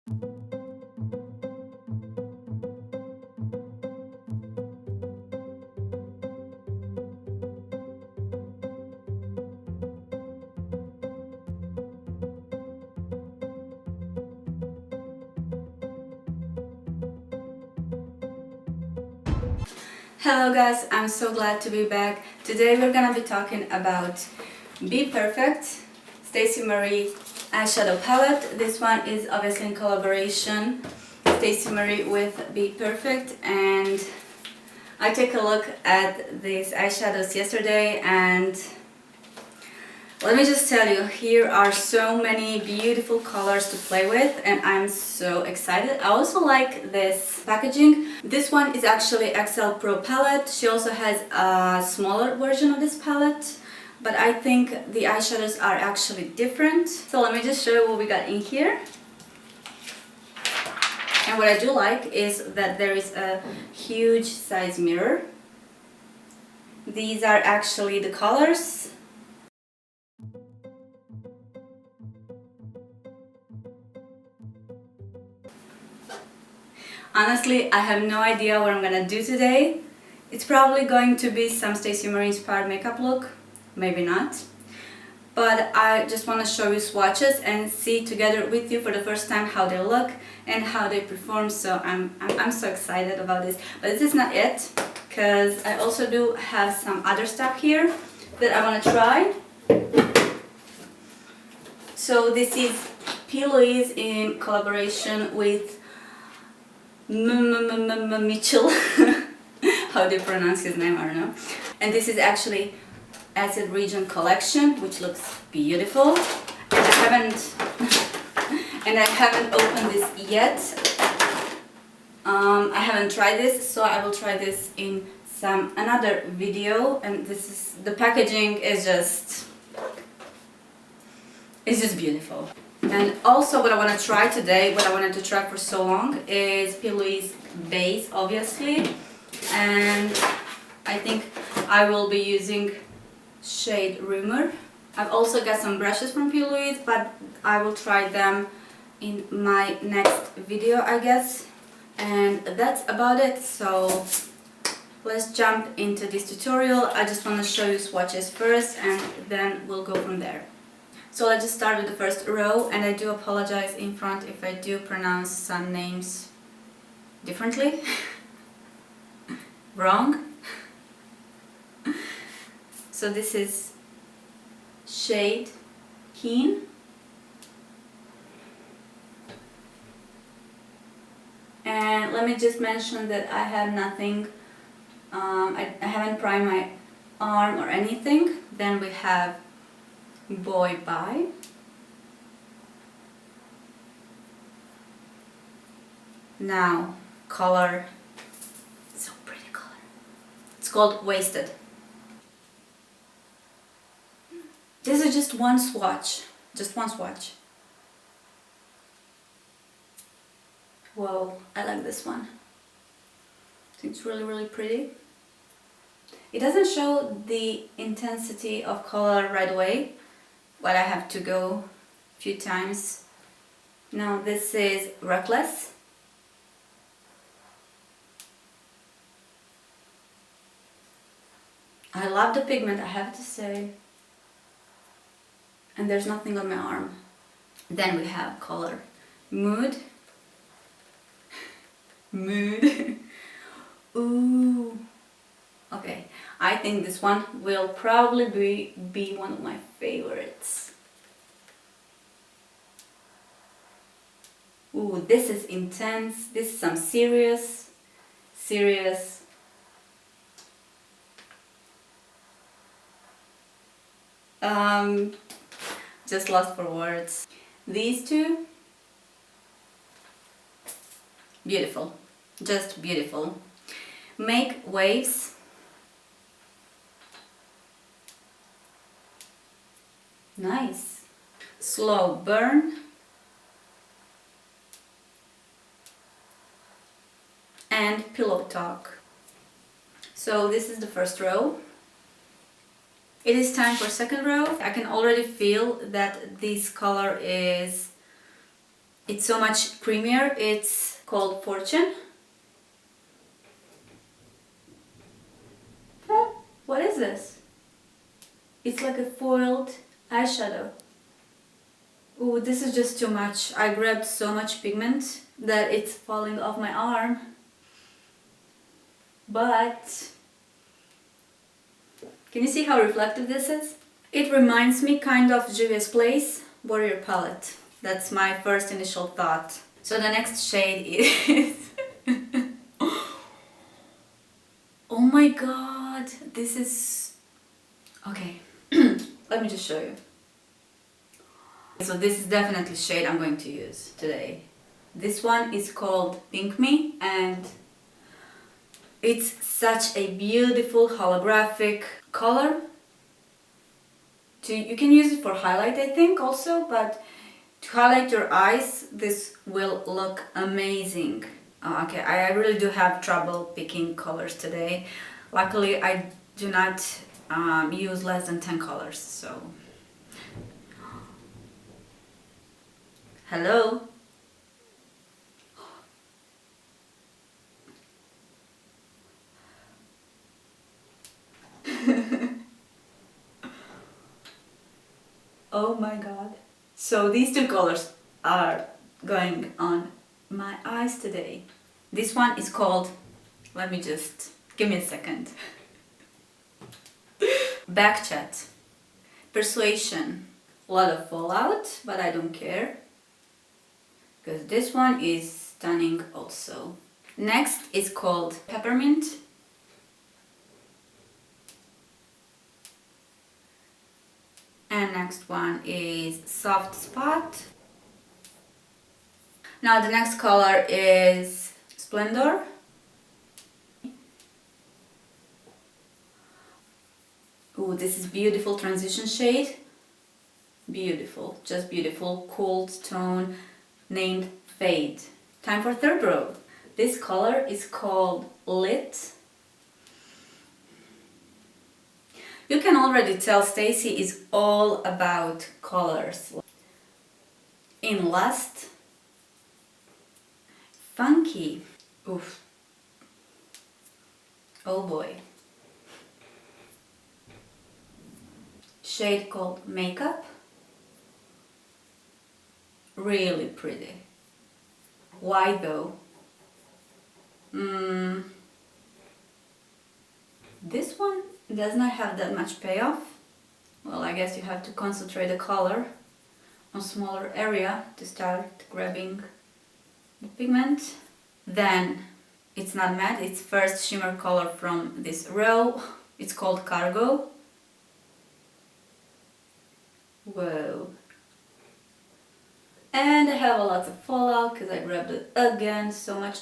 Hello guys, I'm so glad to be back. Today we're gonna be talking about BPerfect Stacey Marie eyeshadow palette. This one is obviously in collaboration Stacey Marie with BPerfect, and I took a look at these eyeshadows yesterday, and let me just tell you, here are so many beautiful colors to play with and I'm so excited. I also like this packaging. This one is actually XL Pro palette. She also has a smaller version of this palette, but I think the eyeshadows are actually different. So let me just show you what we got in here. And what I do like is that there is a huge size mirror. These are actually the colors. Honestly, I have no idea what I'm gonna do today. It's probably going to be some Stacey Marie inspired makeup look, maybe not. But I just want to show you swatches and see together with you for the first time how they look and how they perform. So I'm so excited about this. But this is not it, because I also do have some other stuff here that I want to try. So this is P. Louise in collaboration with Mitchell. How do you pronounce his name? I don't know. And this is actually Acid Region collection, which looks beautiful. And I haven't opened this yet. I haven't tried this, so I will try this in another video. And this is, the packaging is just, it's just beautiful. And also what I want to try today, what I wanted to try for so long, is P. Louise base, obviously. And I think I will be using shade Rumor. I've also got some brushes from P. Louise, but I will try them in my next video, I guess. And that's about it. So let's jump into this tutorial. I just want to show you swatches first and then we'll go from there. So let's just start with the first row, and I do apologize in front if I do pronounce some names differently. Wrong. So this is shade Keen. And let me just mention that I have nothing, I haven't primed my arm or anything. Then we have Boy Bye. Now, color, so pretty color. It's called Wasted. This is just one swatch, just one swatch. Whoa, I like this one. It's really, really pretty. It doesn't show the intensity of color right away, but I have to go a few times. Now this is Reckless. I love the pigment, I have to say. And there's nothing on my arm. Then we have color Mood. Mood. Ooh. Okay, I think this one will probably be one of my favorites. Ooh, this is intense. This is some serious. Just lost for words. These two, beautiful, just beautiful. Make Waves. Nice. Slow Burn. And Pillow Talk. So this is the first row. It is time for second row. I can already feel that this color is It's so much creamier. It's called Fortune. What is this? It's like a foiled eyeshadow. Ooh, this is just too much. I grabbed so much pigment that it's falling off my arm. But can you see how reflective this is? It reminds me kind of Juvia's Place Warrior Palette. That's my first initial thought. So the next shade is... Oh my god, this is... Okay, let me just show you. So this is definitely shade I'm going to use today. This one is called Pink Me, and it's such a beautiful holographic color. You can use it for highlight, I think, also, but to highlight your eyes, this will look amazing. Oh, okay, I really do have trouble picking colors today. Luckily, I do not use less than 10 colors, so... Hello? Oh my god. So these two colors are going on my eyes today. This one is called, let me just, give me a second. Backchat. Persuasion. A lot of fallout, but I don't care. Because this one is stunning also. Next is called Peppermint. And next one is Soft Spot. Now the next color is Splendor. Ooh, this is beautiful transition shade. Beautiful, just beautiful, cool tone named Fade. Time for third row. This color is called Lit. You can already tell Stacey is all about colors. In Lust. Funky. Oof. Oh boy. Shade called Makeup. Really pretty. Why though? This one does not have that much payoff. Well, I guess you have to concentrate the color on smaller area to start grabbing the pigment. Then it's not matte, it's first shimmer color from this row. It's called Cargo. Whoa. And I have a lot of fallout because I grabbed it again so much.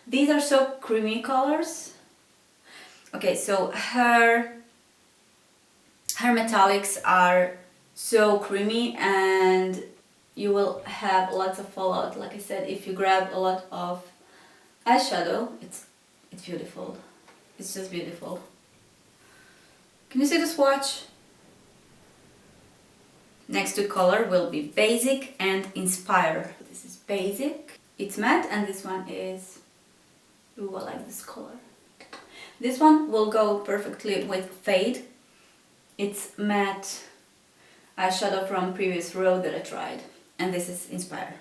These are so creamy colors. Okay, so her metallics are so creamy and you will have lots of fallout. Like I said, if you grab a lot of eyeshadow, it's beautiful. It's just beautiful. Can you see the swatch? Next to color will be Basic and Inspire. This is Basic. It's matte, and this one is... Ooh, I like this color. This one will go perfectly with Fade. It's matte eyeshadow from previous row that I tried. And this is Inspire.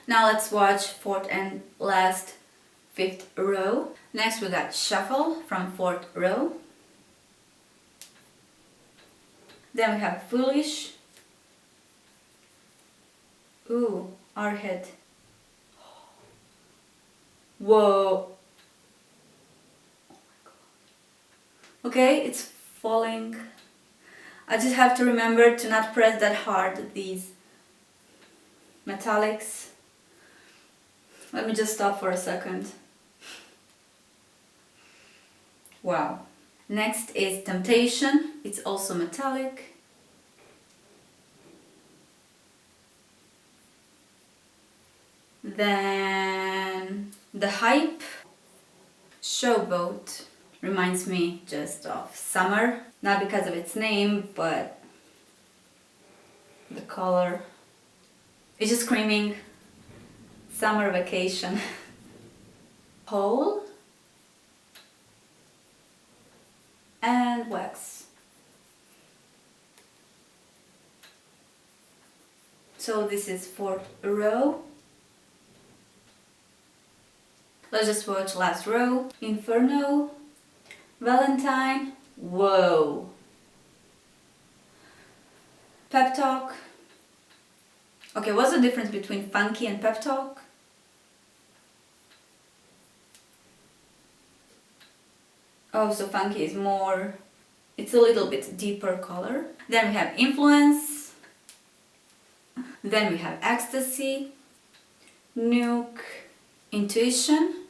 Now let's watch fourth and last fifth row. Next we got Shuffle from fourth row. Then we have Foolish. Ooh, our head. Whoa. Okay, it's falling. I just have to remember to not press that hard, these metallics. Let me just stop for a second. Wow. Next is Temptation. It's also metallic. Then the Hype. Showboat. Reminds me just of summer. Not because of its name, but the color. It's just screaming summer vacation. Pole and wax. So this is for a row. Let's just watch last row. Inferno, Valentine, whoa. Pep talk. Okay, what's the difference between funky and pep talk? Oh, so funky is more, it's a little bit deeper color. Then we have influence. Then we have ecstasy, nuke, intuition.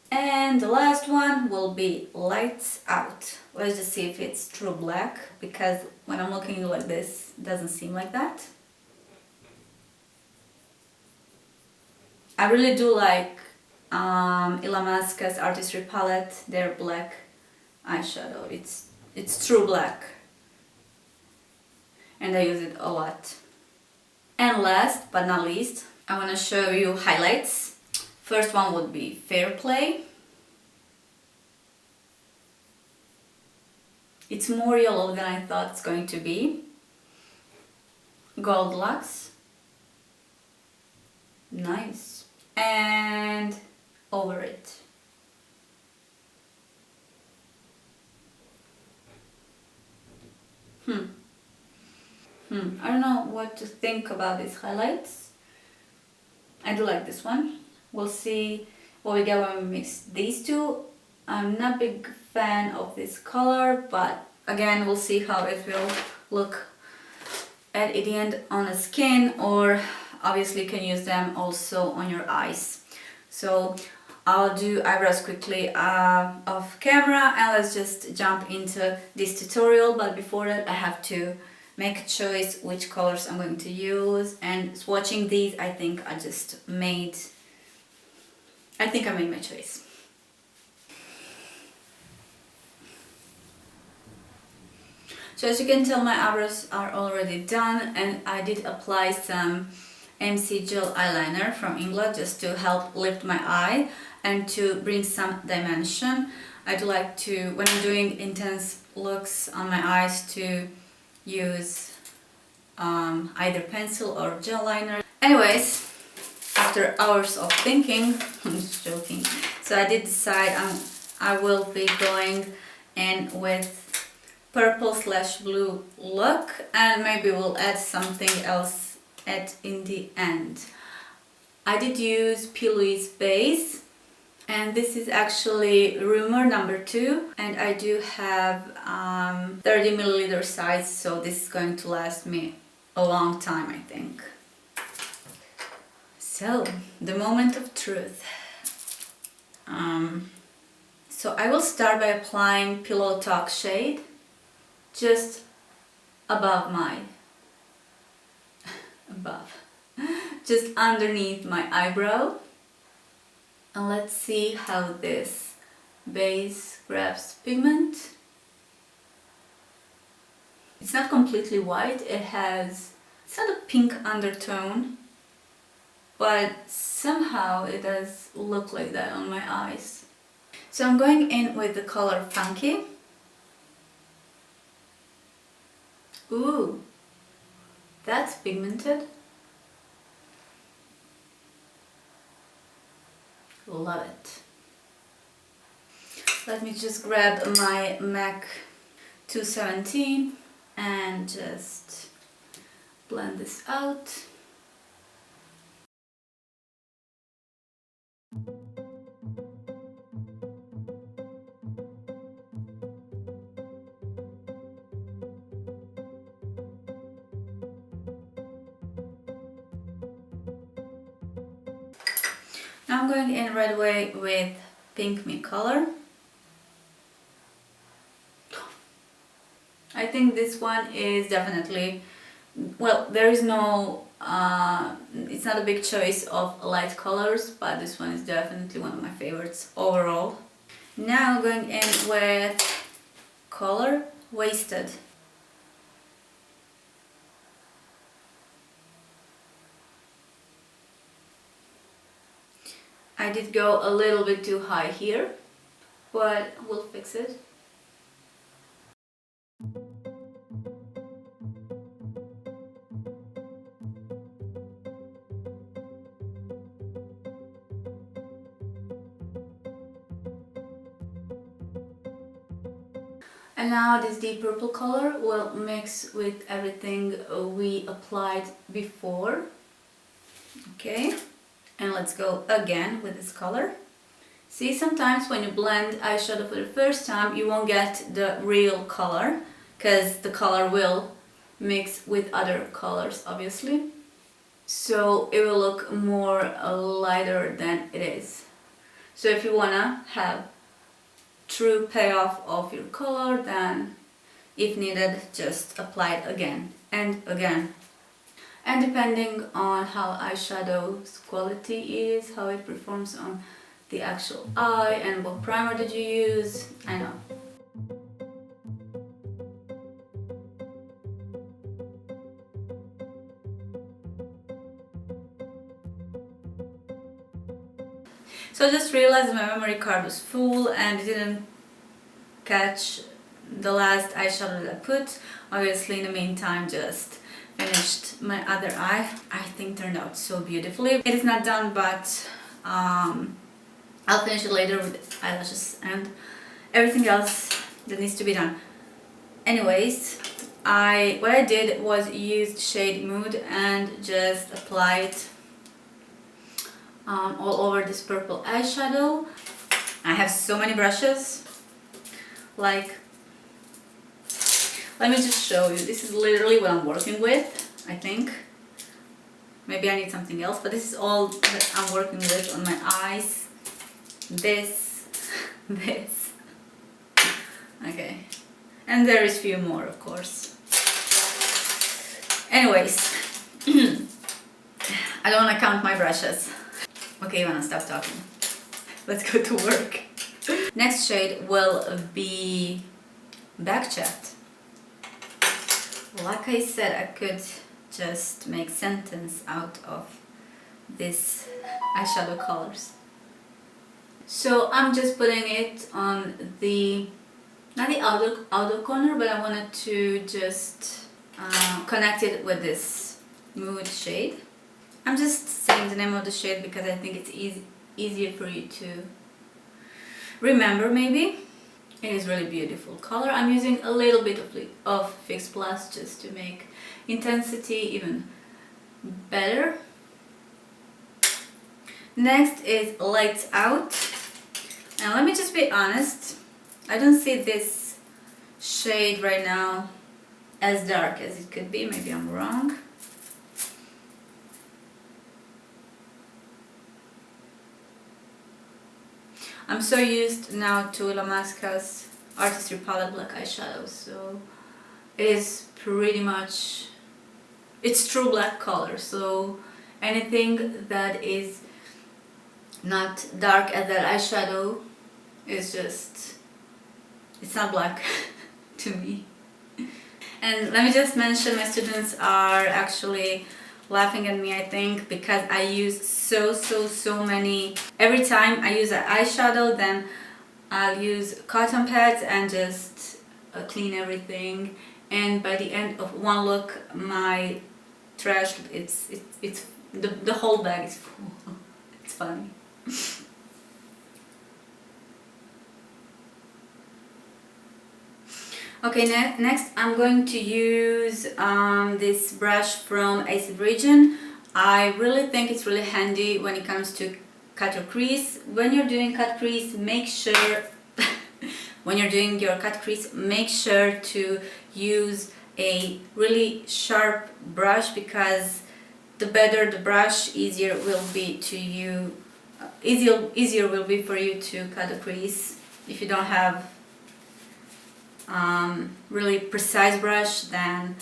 And the last one will be lights out. Let's just see if it's true black, because when I'm looking like this, it doesn't seem like that. I really do like Ilamasca's Artistry palette, their black eyeshadow. It's true black. And I use it a lot. And last but not least, I want to show you highlights. First one would be Fair Play. It's more yellow than I thought it's going to be. Gold Lux. Nice. And Over It. I don't know what to think about these highlights. I do like this one. We'll see what we get when we mix these two. I'm not a big fan of this color, but again, we'll see how it will look at the end on the skin, or obviously you can use them also on your eyes. So I'll do eyebrows quickly off camera, and let's just jump into this tutorial. But before that, I have to make a choice which colors I'm going to use, and swatching these, I think I made my choice. So as you can tell, my eyebrows are already done, and I did apply some MC Gel eyeliner from Ingla just to help lift my eye and to bring some dimension. I do like to, when I'm doing intense looks on my eyes, to use either pencil or gel liner. Anyways, after hours of thinking, I'm just joking, so I did decide I will be going in with purple/blue look, and maybe we'll add something else in the end. I did use P. Louise base, and this is actually Rumor number 2, and I do have 30 milliliter size, so this is going to last me a long time, I think. So, the moment of truth. So I will start by applying Pillow Talk shade just above just underneath my eyebrow, and let's see how this base grabs pigment. It's not completely white, it's not a pink undertone, but somehow it does look like that on my eyes. So I'm going in with the color Funky. Ooh, that's pigmented. Love it. Let me just grab my MAC 217 and just blend this out. Now I'm going in right away with Pink Me color. I think this one is definitely, well, there is no, it's not a big choice of light colors, but this one is definitely one of my favorites overall. Now going in with color Wasted. I did go a little bit too high here, but we'll fix it. And now this deep purple color will mix with everything we applied before. Okay, and let's go again with this color. See, sometimes when you blend eyeshadow for the first time, you won't get the real color, because the color will mix with other colors, obviously. So it will look more lighter than it is. So if you wanna have true payoff of your color, then if needed, just apply it again and again. And depending on how eyeshadow's quality is, how it performs on the actual eye, and what primer did you use, I know. So I just realized my memory card was full and it didn't catch the last eyeshadow that I put. Obviously, in the meantime, just finished my other eye. I think turned out so beautifully. It is not done, but I'll finish it later with eyelashes and everything else that needs to be done. Anyways, what I did was use shade Mood and just apply it all over this purple eyeshadow. I have so many brushes. Like, let me just show you. This is literally what I'm working with, I think. Maybe I need something else, but this is all that I'm working with on my eyes. This. Okay. And there is few more, of course. Anyways, I don't want to count my brushes. Okay, Ivana, stop talking. Let's go to work. Next shade will be Back Chat. Like I said, I could just make sentence out of this eyeshadow colors. So I'm just putting it on the, not the outer corner, but I wanted to just connect it with this Mood shade. I'm just saying the name of the shade because I think it's easier for you to remember, maybe. It is really beautiful color. I'm using a little bit of Fix Plus just to make intensity even better. Next is Lights Out. And let me just be honest, I don't see this shade right now as dark as it could be. Maybe I'm wrong. I'm so used now to La Masca's Artistry Palette Black eyeshadow, so it is pretty much, it's true black color, so anything that is not dark as that eyeshadow is just, it's not black to me. And let me just mention, my students are actually laughing at me, I think, because I use so many. Every time I use an eyeshadow, then I'll use cotton pads and just clean everything, and by the end of one look my trash, it's the whole bag is full. It's funny. Okay, next I'm going to use this brush from Acid Region. I really think it's really handy when it comes to cut your crease. When you're doing cut crease, make sure when you're doing your cut crease, make sure to use a really sharp brush, because the better the brush, easier will be to you. Easier will be for you to cut a crease. If you don't have really precise brush, then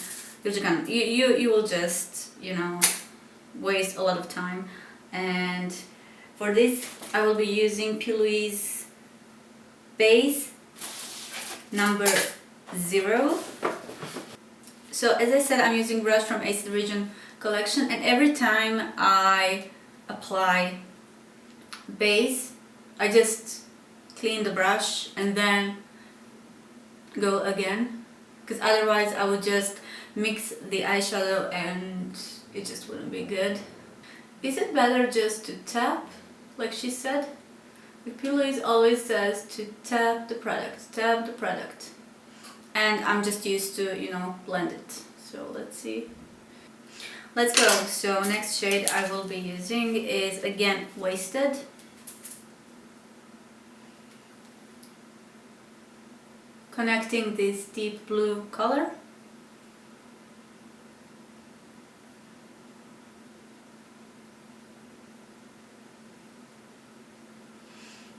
you're just gonna, you will just, you know, waste a lot of time. And for this I will be using P. Louise base number 0. So as I said, I'm using brush from Acid Region collection, and every time I apply base, I just clean the brush and then go again, because otherwise I would just mix the eyeshadow and it just wouldn't be good. Is it better just to tap, like she said? Beauties always says to tap the product, and I'm just used to, you know, blend it. So let's see. Let's go. So next shade I will be using is again Wasted. Connecting this deep blue color.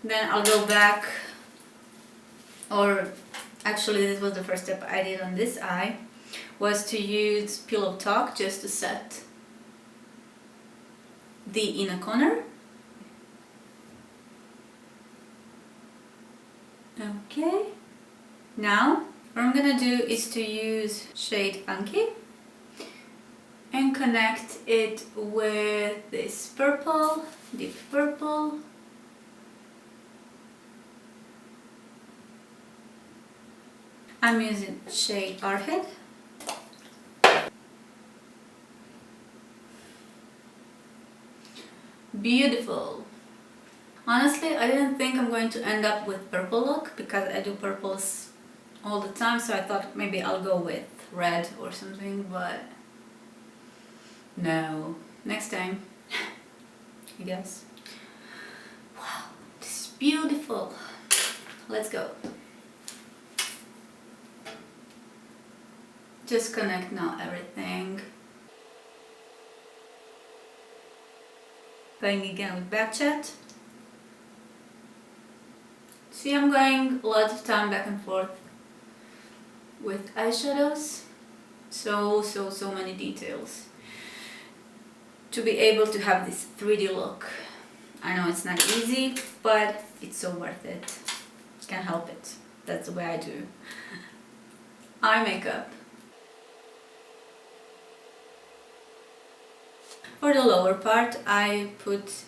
Then I'll go back, or actually this was the first step I did on this eye, was to use Pillow Talk just to set the inner corner. Okay, now what I'm gonna do is to use shade Funky and connect it with this purple, deep purple. I'm using shade Arhead. Beautiful. Honestly, I didn't think I'm going to end up with purple look because I do purples all the time, so I thought maybe I'll go with red or something, but no. Next time, I guess. Wow, this is beautiful. Let's go. Just connect now everything. Going again with back chat. See, I'm going a lot of time back and forth with eyeshadows. So many details. To be able to have this 3D look. I know it's not easy, but it's so worth it. Can't help it. That's the way I do eye makeup. For the lower part, I put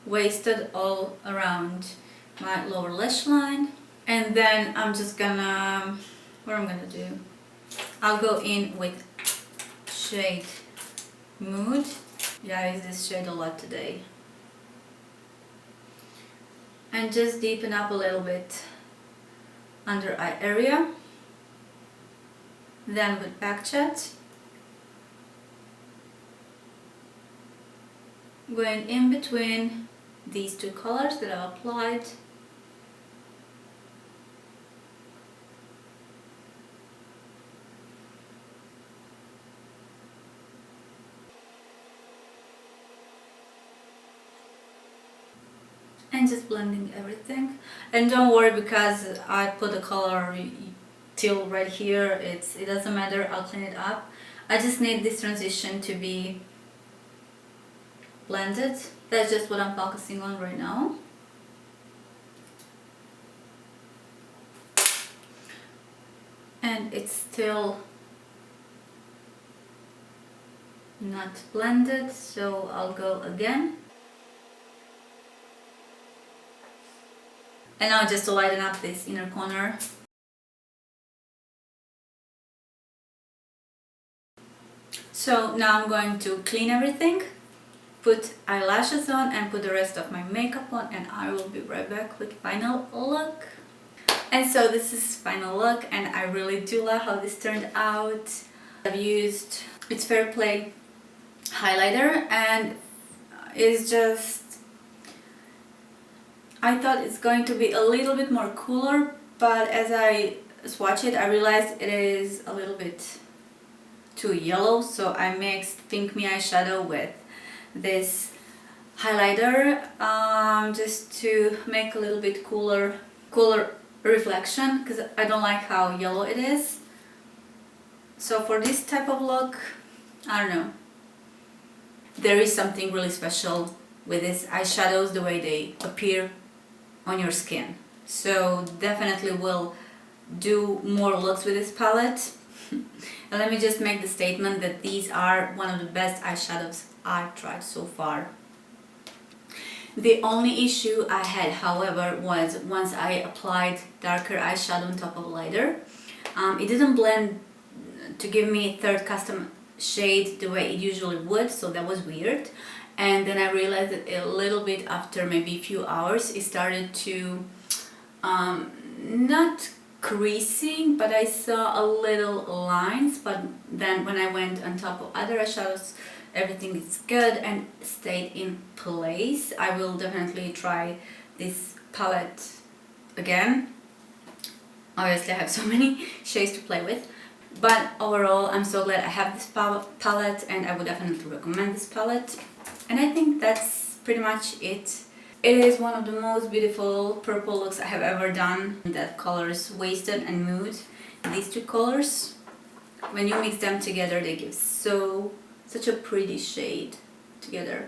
Wasted all around my lower lash line, and then I'm just gonna, what I'm gonna do, I'll go in with shade Mood. Yeah, I use this shade a lot today. And just deepen up a little bit under eye area. Then with back chat, going in between these two colors that I applied. And just blending everything. And don't worry, because I put the color till right here, it doesn't matter, I'll clean it up. I just need this transition to be blended. That's just what I'm focusing on right now. And it's still not blended, so I'll go again. And now just to lighten up this inner corner. So now I'm going to clean everything, put eyelashes on and put the rest of my makeup on, and I will be right back with final look. And so this is final look, and I really do love how this turned out. I've used It's Fair Play highlighter, and it's just, I thought it's going to be a little bit more cooler, but as I swatch it, I realized it is a little bit too yellow, so I mixed Pink Me eyeshadow with this highlighter just to make a little bit cooler reflection, because I don't like how yellow it is. So for this type of look, I don't know, there is something really special with these eyeshadows, the way they appear on your skin. So definitely will do more looks with this palette. And let me just make the statement that these are one of the best eyeshadows I've tried so far. The only issue I had, however, was once I applied darker eyeshadow on top of lighter, it didn't blend to give me third custom shade the way it usually would, so that was weird. And then I realized that a little bit after maybe a few hours it started to not creasing, but I saw a little lines. But then when I went on top of other eyeshadows, everything is good and stayed in place. I will definitely try this palette again. Obviously I have so many shades to play with, but overall I'm so glad I have this palette, and I would definitely recommend this palette. And I think that's pretty much it. It is one of the most beautiful purple looks I have ever done. That colors Wasted and Mood, these two colors, when you mix them together, they give such a pretty shade together.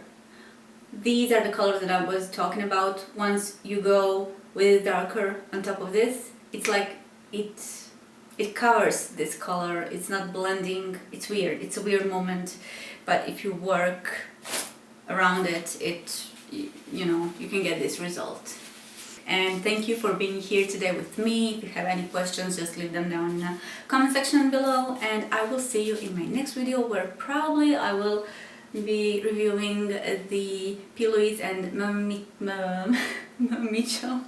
These are the colors that I was talking about. Once you go with darker on top of this, it's like it covers this color. It's not blending. It's weird. It's a weird moment, but if you work around it, you know, you can get this result. And thank you for being here today with me. If you have any questions, just leave them down in the comment section below, and I will see you in my next video, where probably I will be reviewing the P. Louise and Mitchell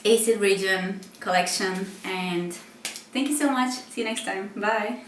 Acid Region collection. And thank you so much. See you next time. Bye.